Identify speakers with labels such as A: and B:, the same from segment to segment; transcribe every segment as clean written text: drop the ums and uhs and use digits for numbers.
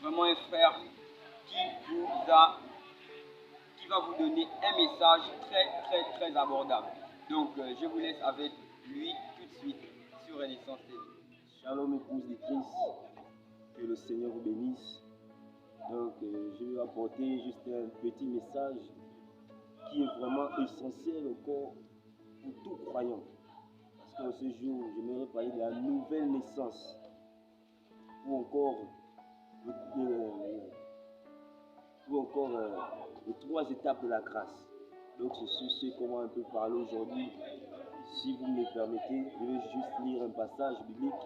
A: vraiment un frère qui va vous donner un message très abordable. Donc je vous laisse avec lui tout de suite sur Renaissance TV.
B: Shalom épouse de Christ, que le Seigneur vous bénisse. Donc je vais apporter juste un petit message qui est vraiment essentiel encore pour tout croyant. Parce qu'en ce jour, j'aimerais parler de la nouvelle naissance ou encore les 3 étapes de la grâce. Donc c'est sur ce qu'on va un peu parler aujourd'hui. Si vous me permettez, je vais juste lire un passage biblique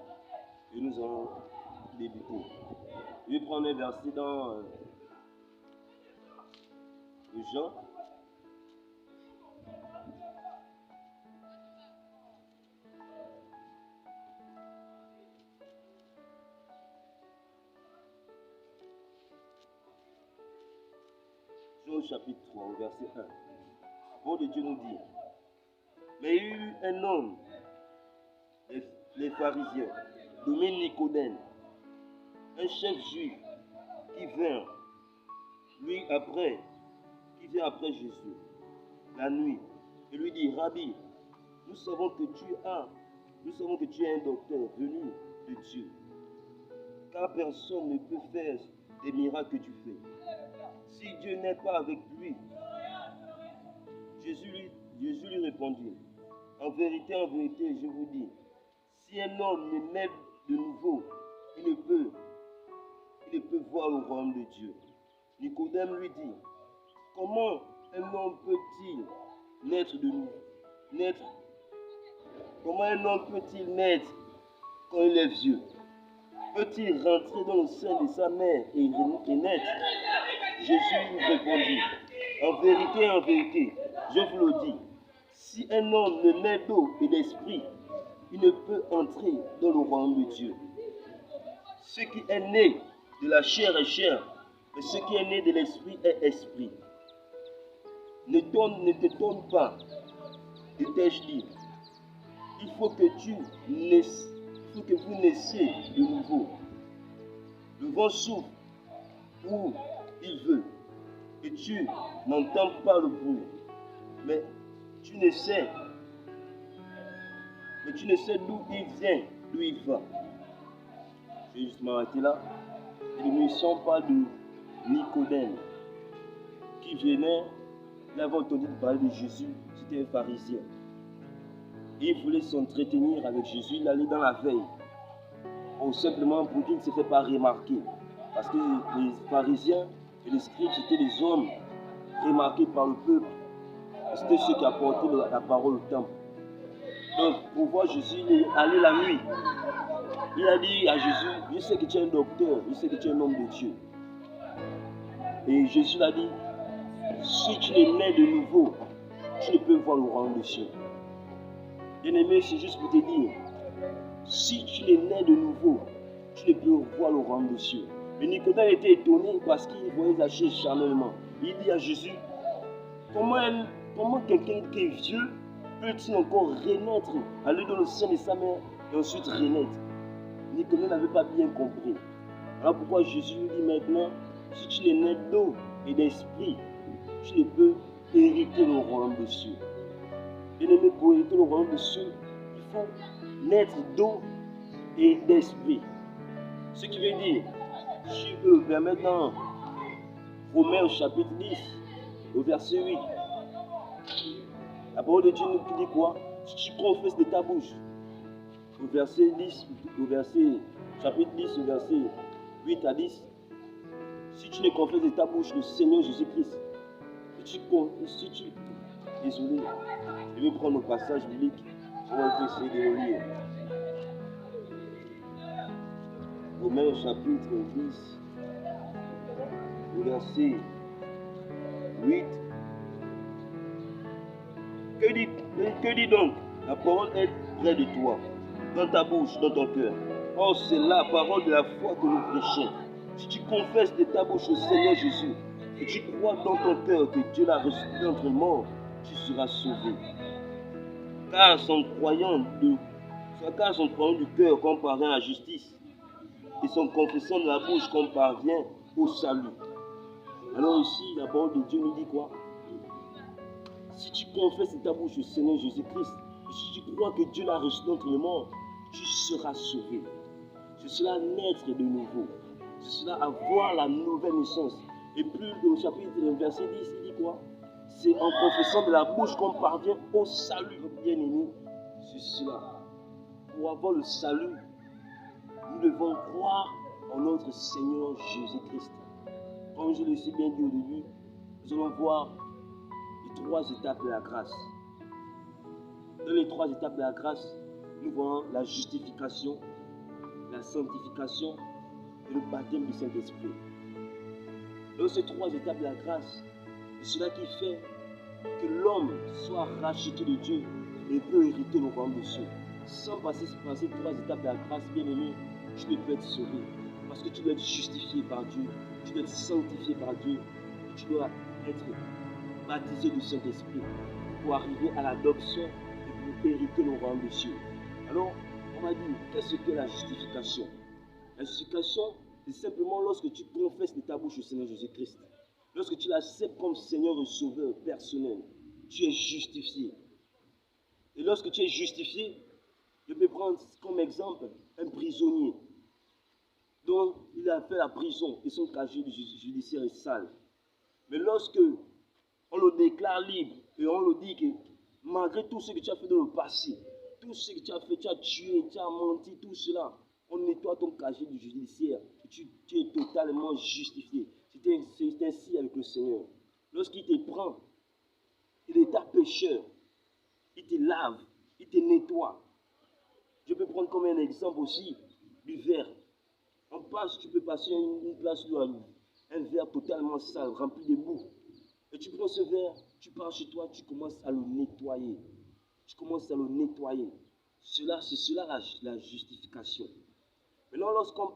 B: et nous allons débuter. Je vais prendre un verset dans Jean. Jean chapitre 3, au verset 1. La parole de Dieu nous dit: mais il y eut un homme, les pharisiens, nommé Nicodème, un chef juif, qui vient après Jésus, la nuit, et lui dit: Rabbi, nous savons que tu es un docteur venu de Dieu, car personne ne peut faire des miracles que tu fais si Dieu n'est pas avec lui. Jésus lui répondit: en vérité, je vous dis, si un homme ne naît de nouveau, il ne peut voir le royaume de Dieu. Nicodème lui dit: comment un homme peut-il naître de nouveau? Comment un homme peut-il naître quand il est vieux? Peut-il rentrer dans le sein de sa mère et naître? Jésus lui répondit: en vérité, je vous le dis, si un homme ne naît d'eau et d'esprit, il ne peut entrer dans le royaume de Dieu. Ce qui est né de la chair est chair, mais ce qui est né de l'esprit est esprit. Ne t'étonne pas, t'ai-je dit. Il faut que vous naissiez de nouveau. Le vent souffle où il veut, et tu n'entends pas le bruit, mais tu ne sais d'où il vient, d'où il va. Je vais juste m'arrêter là. Et nous ne sommes pas de Nicodème, qui venait, il avait entendu parler de Jésus, c'était un pharisien. Et il voulait s'entretenir avec Jésus, il allait dans la veille, ou simplement pour qu'il ne se fait pas remarquer. Parce que les pharisiens et les scribes, c'était des hommes remarqués par le peuple. C'était ceux qui apportaient la parole au temple. Donc, pour voir Jésus, il est allé la nuit. Il a dit à Jésus: je sais que tu es un docteur, je sais que tu es un homme de Dieu. Et Jésus l'a dit: si tu es né de nouveau, tu ne peux voir le royaume de Dieu. Bien-aimé, c'est juste pour te dire, si tu es né de nouveau, tu ne peux voir le royaume de Dieu. Mais Nicodème était étonné parce qu'il voyait la chose charnellement. Il dit à Jésus: comment quelqu'un qui est vieux peut-il encore renaître, aller dans le sein de sa mère et ensuite renaître? Nicodème n'avait pas bien compris. Alors pourquoi Jésus lui dit maintenant: si tu es né d'eau et d'esprit, tu ne peux hériter le royaume de Dieu. Bien-aimé, pour hériter le royaume de Dieu, il faut naître d'eau et d'esprit. Ce qui veut dire, si je peux me permettre, dans Romains au chapitre 10, au verset 8, la parole de Dieu nous dit quoi? Si tu confesses de ta bouche, au verset 10, chapitre 10, au verset 8 à 10, si tu ne confesses de ta bouche le Seigneur Jésus-Christ, désolé, je vais prendre le passage biblique, on va essayer de le lire. Romains chapitre 10, au verset 8. Que dit donc? La parole est près de toi, dans ta bouche, dans ton cœur. Or, c'est la parole de la foi que nous prêchons. Si tu confesses de ta bouche le Seigneur Jésus, et tu crois dans ton cœur que Dieu l'a ressuscité entre les morts, tu seras sauvé. Car son croyant du cœur comparé à la justice, et c'est en confessant de la bouche qu'on parvient au salut. Alors ici, la parole de Dieu nous dit quoi? Si tu confesses de ta bouche le Seigneur Jésus-Christ, si tu crois que Dieu l'a ressuscité entre les morts, tu seras sauvé. Tu seras naître de nouveau. Tu seras avoir la nouvelle naissance. Et puis au chapitre, verset 10, il dit quoi? C'est en confessant de la bouche qu'on parvient au salut, bien-aimé. C'est cela. Pour avoir le salut, nous devons croire en notre Seigneur Jésus-Christ. Comme je l'ai si bien dit au début, nous allons voir les 3 étapes de la grâce. Dans les 3 étapes de la grâce, nous voyons la justification, la sanctification et le baptême du Saint-Esprit. Dans ces 3 étapes de la grâce, c'est cela qui fait que l'homme soit racheté de Dieu et peut hériter le royaume des cieux. Sans passer par ces 3 étapes de la grâce, bien aimé, tu ne peux être sauvé. Parce que tu dois être justifié par Dieu, tu dois être sanctifié par Dieu, tu dois être baptisé du Saint-Esprit pour arriver à l'adoption et pour hériter le royaume des cieux. Alors, on m'a dit, qu'est-ce que la justification? La justification, c'est simplement lorsque tu confesses de ta bouche le Seigneur Jésus-Christ. Lorsque tu l'acceptes comme Seigneur et Sauveur personnel, tu es justifié. Et lorsque tu es justifié, je peux prendre comme exemple un prisonnier dont il a fait la prison et son casier judiciaire est sale. Mais lorsque on le déclare libre et on le dit que malgré tout ce que tu as fait dans le passé, tout ce que tu as fait, tu as tué, tu as menti, tout cela, on nettoie ton casier judiciaire et tu es totalement justifié. C'est ainsi avec le Seigneur. Lorsqu'il te prend, il est ta pécheur, il te lave, il te nettoie. Je peux prendre comme un exemple aussi du verre. Tu peux passer une place où un verre totalement sale, rempli de boue. Et tu prends ce verre, tu pars chez toi, tu commences à le nettoyer. Tu commences à le nettoyer. C'est cela la justification. Maintenant, lorsqu'on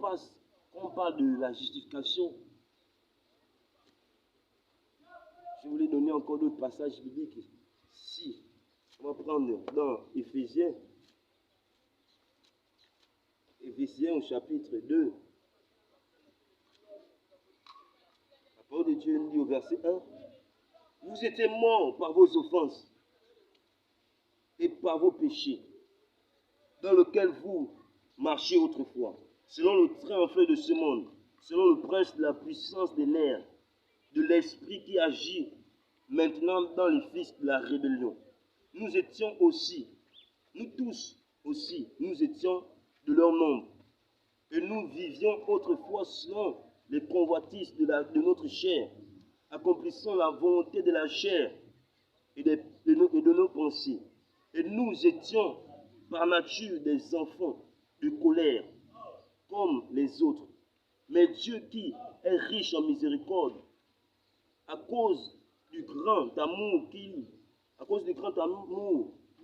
B: parle de la justification, je voulais donner encore d'autres passages bibliques. Si, on va prendre dans Éphésiens au chapitre 2. La parole de Dieu nous dit au verset 1, vous étiez morts par vos offenses et par vos péchés, dans lesquels vous marchiez autrefois, selon le train en fait de ce monde, selon le prince de la puissance de l'air, de l'esprit qui agit maintenant dans les fils de la rébellion. Nous tous aussi, nous étions de leur nombre. Et nous vivions autrefois selon les convoitises de notre chair, accomplissant la volonté de la chair et de nos pensées. Et nous étions par nature des enfants de colère, comme les autres. Mais Dieu qui est riche en miséricorde, à cause du grand amour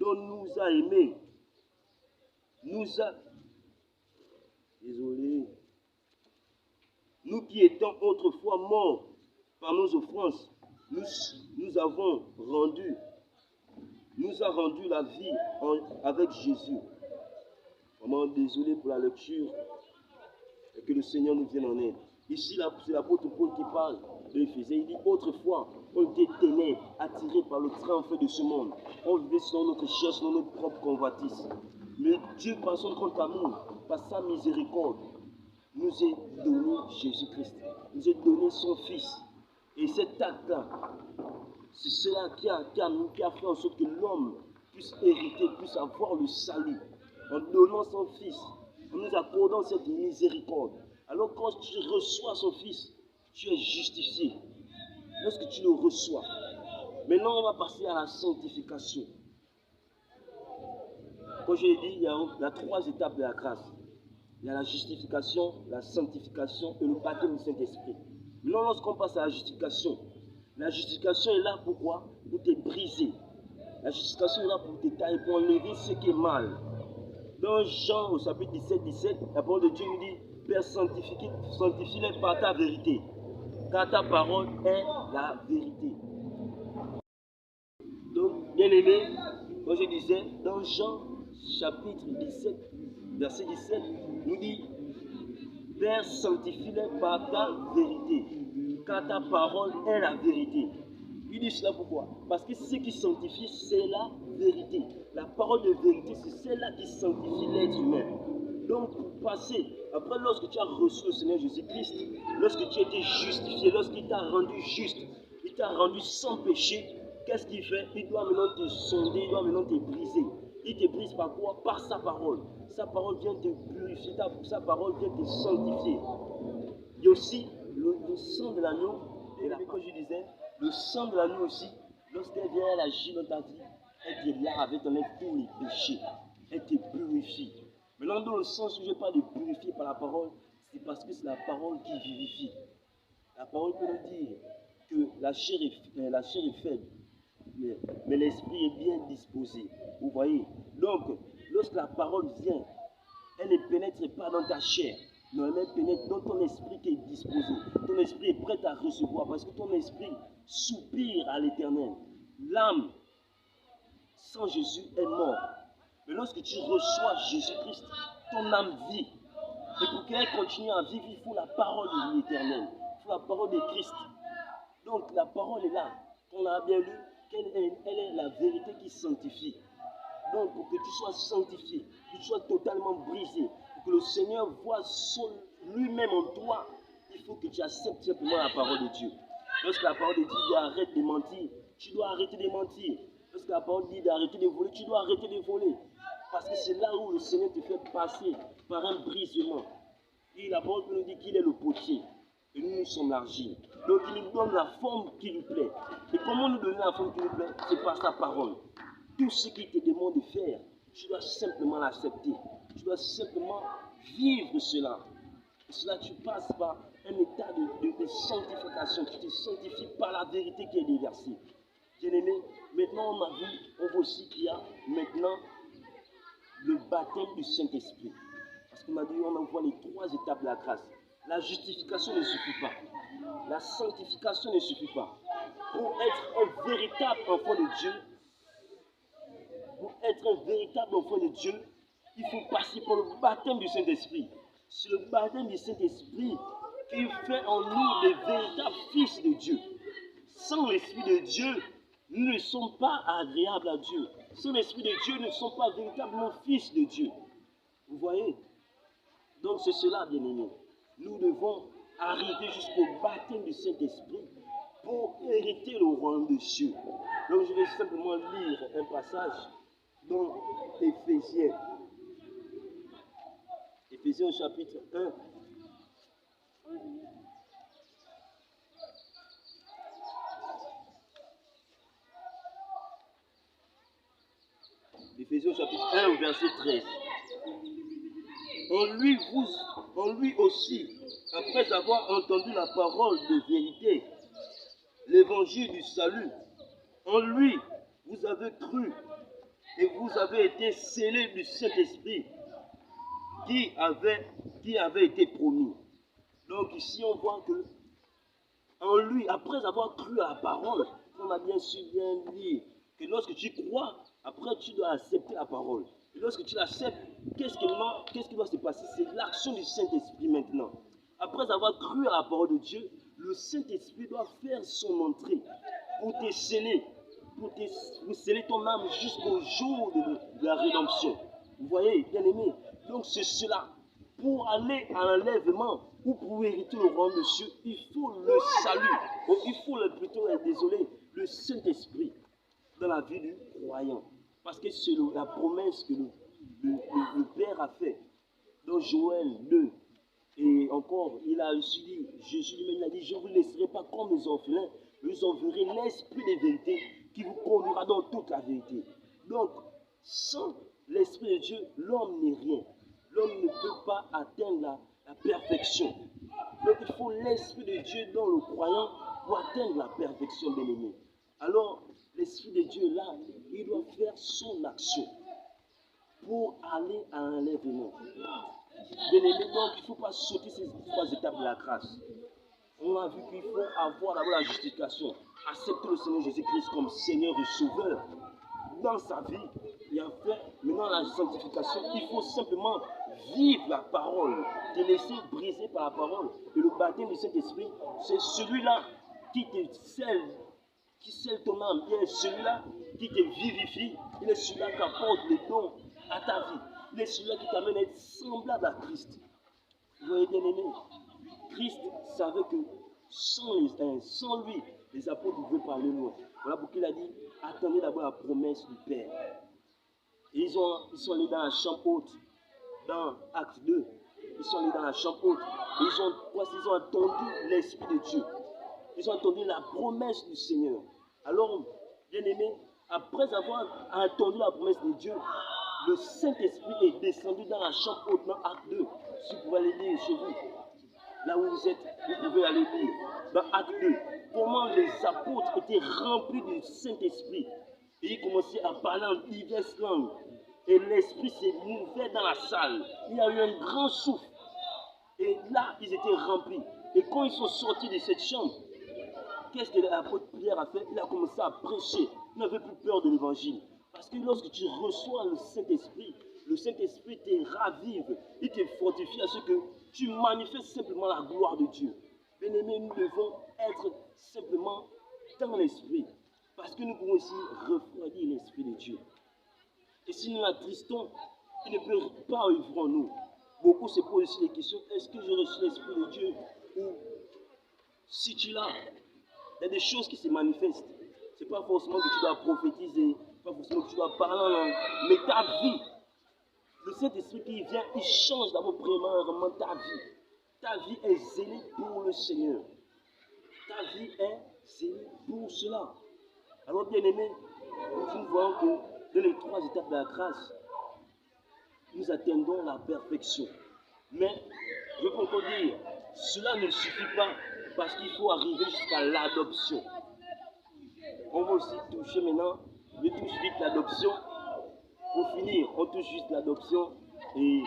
B: dont nous a aimés, nous qui étions autrefois morts par nos offenses, nous a rendu la vie avec Jésus. Vraiment désolé pour la lecture et que le Seigneur nous vienne en aide. Ici, c'est l'apôtre Paul qui parle de l'Éphésiens. Il dit autrefois, on était ténèbres, attirés par le train en fait de ce monde. On vivait selon notre chair, selon notre propre convoitise. Mais Dieu, par son grand amour, par sa miséricorde, nous a donné Jésus-Christ, nous a donné son Fils. Et cet acte-là, c'est cela qui a fait en sorte que l'homme puisse hériter, puisse avoir le salut, en donnant son Fils, en nous accordant cette miséricorde. Alors quand tu reçois son Fils, tu es justifié. Lorsque tu le reçois, maintenant on va passer à la sanctification. Comme je l'ai dit, il y a 3 étapes de la grâce. Il y a la justification, la sanctification et le baptême du Saint-Esprit. Maintenant, lorsqu'on passe à la justification est là pour quoi? Pour te briser. La justification est là pour te tailler, pour enlever ce qui est mal. Dans Jean, au chapitre 17, la parole de Dieu nous dit, Père, sanctifie-les par ta vérité, car ta parole est la vérité. Donc, bien aimé, comme je disais, dans Jean, chapitre 17, verset 17, nous dit, Père, sanctifie-les par ta vérité, car ta parole est la vérité. Il dit cela pourquoi? Parce que ce qui sanctifie, c'est la vérité. La parole de vérité, c'est celle-là qui sanctifie l'être humain. Donc, pour passer, après, lorsque tu as reçu le Seigneur Jésus-Christ, lorsque tu as été justifié, lorsqu'il t'a rendu juste, il t'a rendu sans péché, qu'est-ce qu'il fait? Il doit maintenant te sonder, il doit maintenant te briser. Il te brise par quoi? Par sa parole. Sa parole vient te purifier, sa parole vient te sanctifier. Il y a aussi le sang de l'agneau, et là, comme je disais, le sang de l'agneau aussi, lorsqu'elle vient, elle agit dans ta vie, elle te lave, elle t'enlève tous les péchés, elle te purifie. Maintenant, dans le sens où je parle de purifier par la parole, c'est parce que c'est la parole qui vivifie. La parole peut nous dire que la chair est faible, mais l'esprit est bien disposé. Vous voyez? Donc, lorsque la parole vient, elle ne pénètre pas dans ta chair, mais elle pénètre dans ton esprit qui est disposé. Ton esprit est prêt à recevoir parce que ton esprit soupire à l'éternel. L'âme sans Jésus est morte. Mais lorsque tu reçois Jésus-Christ, ton âme vit. Et pour qu'elle continue à vivre, il faut la parole de l'éternel. Il faut la parole de Christ. Donc la parole est là. On a bien lu qu'elle est la vérité qui sanctifie. Donc pour que tu sois sanctifié, que tu sois totalement brisé, pour que le Seigneur voit lui-même en toi, il faut que tu acceptes simplement la parole de Dieu. Lorsque la parole de Dieu dit arrête de mentir, tu dois arrêter de mentir. Lorsque la parole dit d'arrêter de voler, tu dois arrêter de voler. Parce que c'est là où le Seigneur te fait passer par un brisement. Et la parole nous dit qu'il est le potier. Et nous sommes l'argile. Donc il nous donne la forme qui lui plaît. Et comment nous donner la forme qui lui plaît? C'est par sa parole. Tout ce qu'il te demande de faire, tu dois simplement l'accepter. Tu dois simplement vivre cela. Et cela, tu passes par un état de sanctification. Tu te sanctifies par la vérité qui est déversée. Bien-aimé, maintenant on a vu, on voit aussi qu'il y a maintenant le baptême du Saint-Esprit. Parce qu'on a dit, on voit les 3 étapes de la grâce. La justification ne suffit pas. La sanctification ne suffit pas. Pour être un véritable enfant de Dieu, il faut passer par le baptême du Saint-Esprit. C'est le baptême du Saint-Esprit qui fait en nous des véritables fils de Dieu. Sans l'Esprit de Dieu, nous ne sommes pas agréables à Dieu. Sans l'Esprit de Dieu, nous ne sommes pas véritablement fils de Dieu. Vous voyez? Donc c'est cela, bien-aimés. Nous devons arriver jusqu'au baptême du Saint-Esprit pour hériter le royaume des cieux. Donc je vais simplement lire un passage dans Éphésiens. Éphésiens chapitre 1. Éphésiens chapitre 1, verset 13. En lui aussi, après avoir entendu la parole de vérité, l'évangile du salut, en lui, vous avez cru et vous avez été scellés du Saint-Esprit qui avait été promis. Donc ici, on voit que en lui, après avoir cru à la parole, on a bien su bien lire que lorsque tu crois, après tu dois accepter la parole. Et lorsque tu l'acceptes, qu'est-ce qui doit se passer? C'est l'action du Saint-Esprit maintenant. Après avoir cru à la parole de Dieu, le Saint-Esprit doit faire son entrée pour te sceller, pour sceller ton âme jusqu'au jour de la rédemption. Vous voyez, bien-aimé, donc c'est cela. Pour aller à l'enlèvement ou pour hériter le royaume de Dieu, il faut le salut. Donc il faut le Saint-Esprit dans la vie du croyant. Parce que c'est la promesse que le Père a faite. Dans Joël 2, et encore, il a aussi dit, Jésus lui-même a dit, je ne vous laisserai pas comme les orphelins, je vous enverrai l'esprit de vérité qui vous conduira dans toute la vérité. Donc, sans l'esprit de Dieu, l'homme n'est rien. L'homme ne peut pas atteindre la perfection. Donc, il faut l'esprit de Dieu dans le croyant pour atteindre la perfection, bien-aimé. Alors, l'esprit de Dieu, là, il doit faire son action pour aller à un enlèvement. Bien-aimé, donc il ne faut pas sauter ces 3 étapes de la grâce. On a vu qu'il faut avoir d'abord la justification, accepter le Seigneur Jésus-Christ comme Seigneur et Sauveur dans sa vie. Et enfin, maintenant la sanctification, il faut simplement vivre la parole, te laisser briser par la parole. Et le baptême du Saint-Esprit, c'est celui-là qui te scelle, qui scelle ton âme. Il est celui-là qui te vivifie. Il est celui-là qui apporte les dons à ta vie. Il est celui-là qui t'amène à être semblable à Christ. Vous voyez bien aimé, Christ savait que sans lui, les apôtres ne pouvaient pas aller loin. Voilà pourquoi il a dit, attendez d'abord la promesse du Père. Et ils sont allés dans la chambre haute, dans Acte 2. Ils sont allés dans la chambre haute. Et ils ont attendu l'Esprit de Dieu. Ils ont attendu la promesse du Seigneur. Alors, bien aimé, après avoir attendu la promesse de Dieu, le Saint-Esprit est descendu dans la chambre haute, dans Acte 2. Si vous pouvez aller lire chez vous, là où vous êtes, vous pouvez aller lire. Dans Acte 2, comment les apôtres étaient remplis du Saint-Esprit. Et ils commençaient à parler en diverses langues. Et l'Esprit s'est mouvait dans la salle. Il y a eu un grand souffle. Et là, ils étaient remplis. Et quand ils sont sortis de cette chambre, qu'est-ce que l'apôtre Pierre a fait? Il a commencé à prêcher. Il n'avait plus peur de l'évangile. Parce que lorsque tu reçois le Saint-Esprit te ravive. Il te fortifie à ce que tu manifestes simplement la gloire de Dieu. Bien-aimés, nous devons être simplement dans l'Esprit. Parce que nous pouvons aussi refroidir l'Esprit de Dieu. Et si nous l'attristons, il ne peut pas vivre en nous. Beaucoup se posent aussi des questions. Est-ce que j'ai reçu l'Esprit de Dieu? Ou si tu l'as, il y a des choses qui se manifestent. Ce n'est pas forcément que tu dois prophétiser, pas forcément que tu dois parler en langue, mais ta vie. Le Saint-Esprit qui vient, il change d'abord premièrement ta vie. Ta vie est zélée pour le Seigneur. Ta vie est zélée pour cela. Alors bien aimé, nous voyons que dans les 3 étapes de la grâce, nous attendons la perfection. Mais, je peux encore dire, cela ne suffit pas parce qu'il faut arriver jusqu'à l'adoption. On va aussi toucher maintenant, je touche vite l'adoption. Pour finir, on touche juste l'adoption et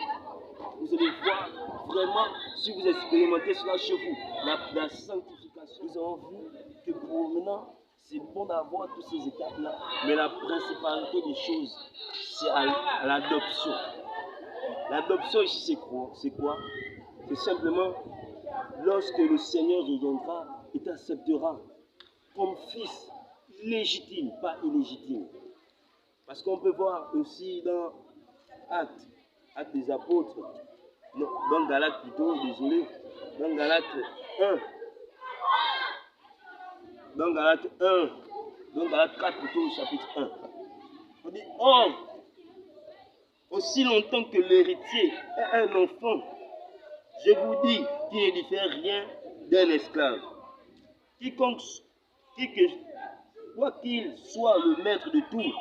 B: vous allez voir vraiment, si vous expérimentez cela chez vous, la sanctification. Nous avons vu que pour maintenant, c'est bon d'avoir toutes ces étapes-là, mais la principalité des choses, c'est à l'adoption. L'adoption ici, c'est quoi? C'est simplement lorsque le Seigneur reviendra et t'acceptera comme fils légitime, pas illégitime. Parce qu'on peut voir aussi dans Actes des Apôtres, non, dans Galates plutôt, désolé, dans Galates 1, dans Galates 4 plutôt, chapitre 1. On dit, or, aussi longtemps que l'héritier est un enfant, je vous dis qu'il ne diffère rien d'un esclave. Quoi qu'il soit le maître de tout,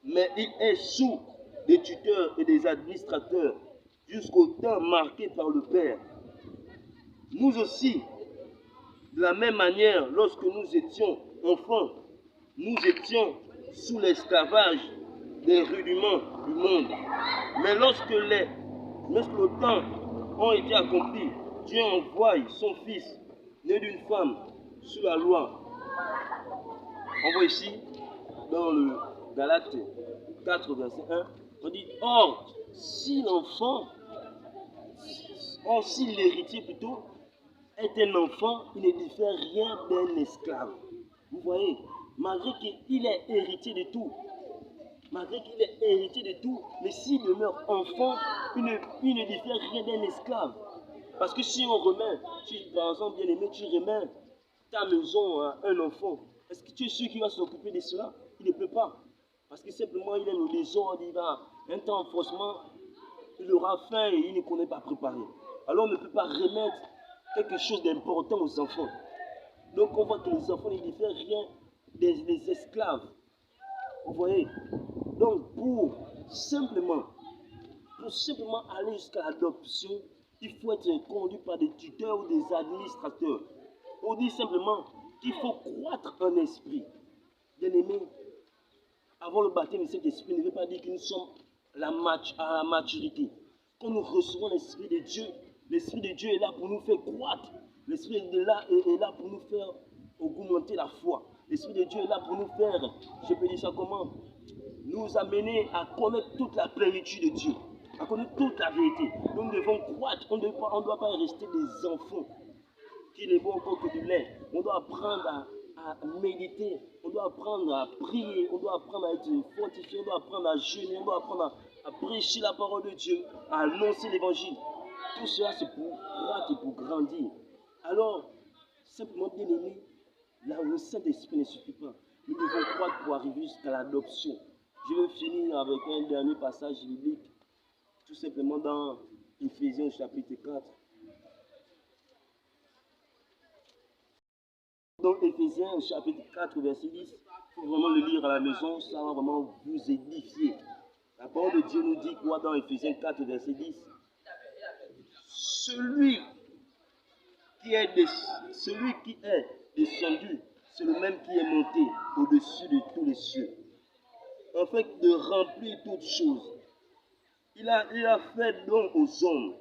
B: mais il est sous des tuteurs et des administrateurs jusqu'au temps marqué par le Père. Nous aussi, de la même manière, lorsque nous étions enfants, nous étions sous l'esclavage des rudiments du monde. Mais lorsque le temps a été accompli, Dieu envoie son Fils, né d'une femme, sous la loi. On voit ici, dans le Galates 4, verset 1, on dit, or, si l'héritier plutôt, est un enfant, il ne diffère rien d'un esclave. Vous voyez, malgré qu'il est héritier de tout, mais s'il demeure enfant, il ne diffère rien d'un esclave. Parce que si on remet, par exemple, bien aimé, tu remets ta maison à un enfant, est-ce que tu es sûr qu'il va s'occuper de cela? Il ne peut pas. Parce que simplement, il aime le désordre, il va un temps, forcément, il aura faim et il ne connaît pas préparer. Alors on ne peut pas remettre quelque chose d'important aux enfants. Donc on voit que les enfants ne diffèrent rien des esclaves. Vous voyez? Donc pour simplement aller jusqu'à l'adoption, il faut être conduit par des tuteurs ou des administrateurs. On dit simplement qu'il faut croître en esprit. Bien aimé, avant le baptême de cet esprit ne veut pas dire que nous sommes à la maturité. Quand nous recevons l'Esprit de Dieu est là pour nous faire croître. L'Esprit est là pour nous faire augmenter la foi. L'Esprit de Dieu est là pour nous faire, je peux dire ça comment, nous amener à connaître toute la plénitude de Dieu. à connaître toute la vérité. Nous devons croître, on ne doit pas rester des enfants qui ne boivent encore que du lait. On doit apprendre à méditer, on doit apprendre à prier, on doit apprendre à être fortifié, on doit apprendre à jeûner, on doit apprendre à prêcher la parole de Dieu, à annoncer l'évangile. Tout cela, c'est pour croître et pour grandir. Alors, simplement bien aimé, là où le Saint-Esprit ne suffit pas, nous devons croître pour arriver jusqu'à l'adoption. Je vais finir avec un dernier passage biblique, tout simplement dans Éphésiens chapitre 4. Dans Éphésiens chapitre 4, verset 10, il faut vraiment le lire à la maison, ça va vraiment vous édifier. La parole de Dieu nous dit quoi dans Éphésiens 4, verset 10? Celui qui est descendu, c'est le même qui est monté au-dessus de tous les cieux, afin de remplir toutes choses. Il a fait don aux hommes,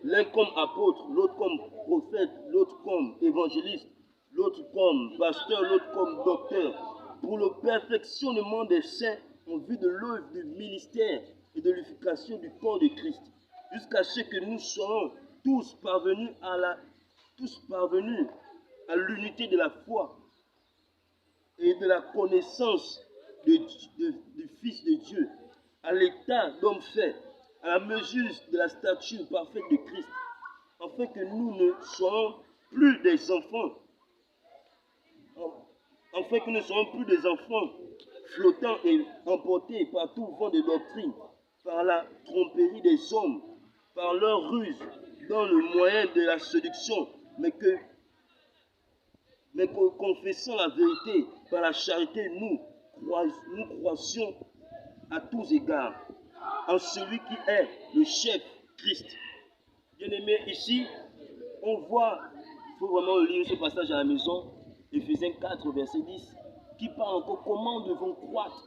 B: l'un comme apôtre, l'autre comme prophète, l'autre comme évangéliste, l'autre comme pasteur, l'autre comme docteur, pour le perfectionnement des saints en vue de l'œuvre du ministère et de l'éducation du corps de Christ, jusqu'à ce que nous soyons tous parvenus à l'unité de la foi et de la connaissance du Fils de Dieu, à l'état d'homme fait, à la mesure de la stature parfaite de Christ, afin que nous ne soyons plus des enfants, flottants et emportés par tout vent de doctrine, par la tromperie des hommes, par leur ruse, dans le moyen de la séduction, mais confessant la vérité par la charité, nous croissions à tous égards en celui qui est le chef, Christ. Bien-aimés, ici, on voit, il faut vraiment lire ce passage à la maison, Éphésiens 4, verset 10, qui parle encore comment nous devons croître.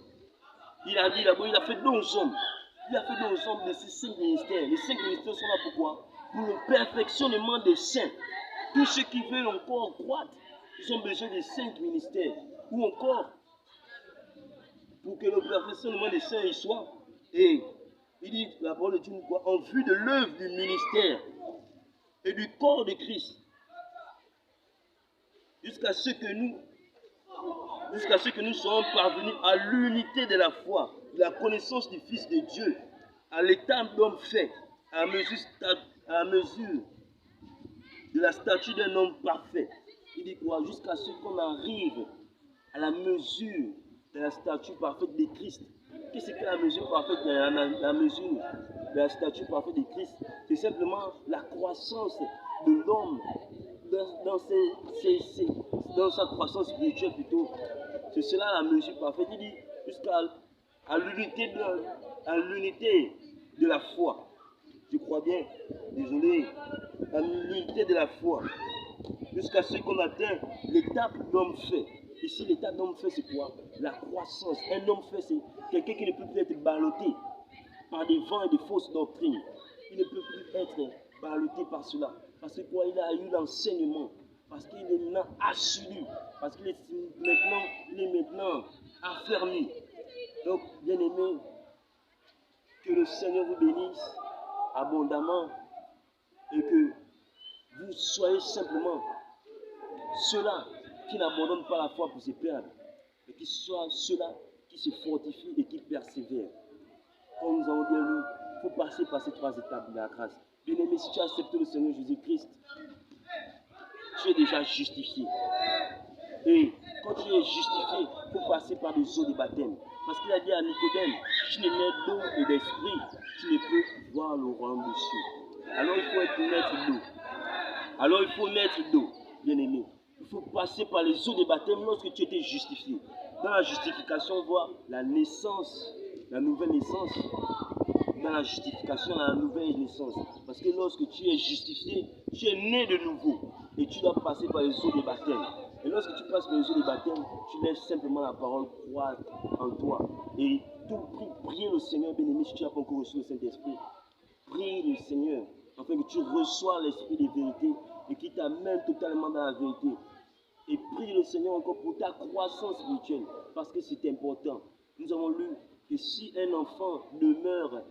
B: Il a dit d'abord, il a fait don aux hommes. Il a fait don aux hommes de ces 5 ministères. Les 5 ministères sont là pourquoi? Pour le perfectionnement des saints. Tous ceux qui veulent encore croître, ils ont besoin des 5 ministères. Ou encore, pour que le perfectionnement des saints y soit. Et il dit, la parole de Dieu nous croit, en vue de l'œuvre du ministère et du corps de Christ, jusqu'à ce que nous soyons parvenus à l'unité de la foi, de la connaissance du Fils de Dieu, à l'état d'homme fait, à la mesure de la stature d'un homme parfait. Il dit quoi? Jusqu'à ce qu'on arrive à la mesure de la stature parfaite de Christ. Qu'est-ce que la mesure parfaite la mesure de la stature parfaite de Christ? C'est simplement la croissance de l'homme dans sa croissance spirituelle plutôt. C'est cela la mesure parfaite. Il dit jusqu'à l'unité de la foi. Je crois bien, désolé, à l'unité de la foi. Jusqu'à ce qu'on atteigne l'étape d'homme fait. Ici, l'étape d'homme fait, c'est quoi? La croissance. Un homme fait, c'est quelqu'un qui ne peut plus être ballotté par des vents et des fausses doctrines. Il ne peut plus être ballotté par cela. Parce que quoi? Il a eu l'enseignement. Parce qu'il est maintenant assulu. Parce qu'il est maintenant affermi. Donc, bien aimé, que le Seigneur vous bénisse abondamment et que vous soyez simplement ceux-là qui n'abandonnent pas la foi pour se perdre, et qui soient ceux-là qui se fortifient et qui persévèrent. Comme nous avons bien lu, il faut passer par ces 3 étapes de la grâce. Bien-aimé, si tu as accepté le Seigneur Jésus-Christ, tu es déjà justifié. Et quand tu es justifié, il faut passer par des eaux de baptême. Parce qu'il a dit à Nicodème, tu n'es né d'eau et d'esprit, tu ne peux voir le royaume des cieux. Alors il faut être naître d'eau. Alors il faut naître d'eau, bien-aimé. Il faut passer par les eaux de baptême lorsque tu étais justifié. Dans la justification, on voit la naissance, la nouvelle naissance. Dans la justification, la nouvelle naissance. Parce que lorsque tu es justifié, tu es né de nouveau. Et tu dois passer par les eaux de baptême. Et lorsque tu passes par les eaux de baptême, tu laisses simplement la parole croître en toi. Et prie le Seigneur, bien-aimé, si tu n'as pas encore reçu le Saint-Esprit. Prie le Seigneur, afin que tu reçois l'esprit de vérité et qu'il t'amène totalement dans la vérité. Et prie le Seigneur encore pour ta croissance spirituelle, parce que c'est important. Nous avons lu que si un enfant demeure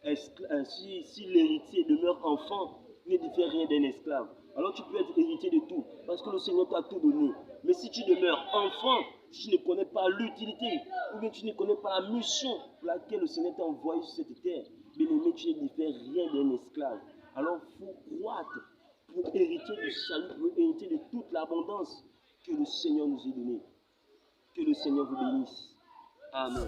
B: si l'héritier demeure enfant, il ne diffère rien d'un esclave. Alors tu peux être héritier de tout, parce que le Seigneur t'a tout donné. Mais si tu demeures enfant, si tu ne connais pas l'utilité, ou bien tu ne connais pas la mission pour laquelle le Seigneur t'a envoyé sur cette terre, bien aimé, tu ne diffères rien d'un esclave. Alors il faut croître pour hériter du salut, pour hériter de toute l'abondance que le Seigneur nous a donnée. Que le Seigneur vous bénisse. Amen.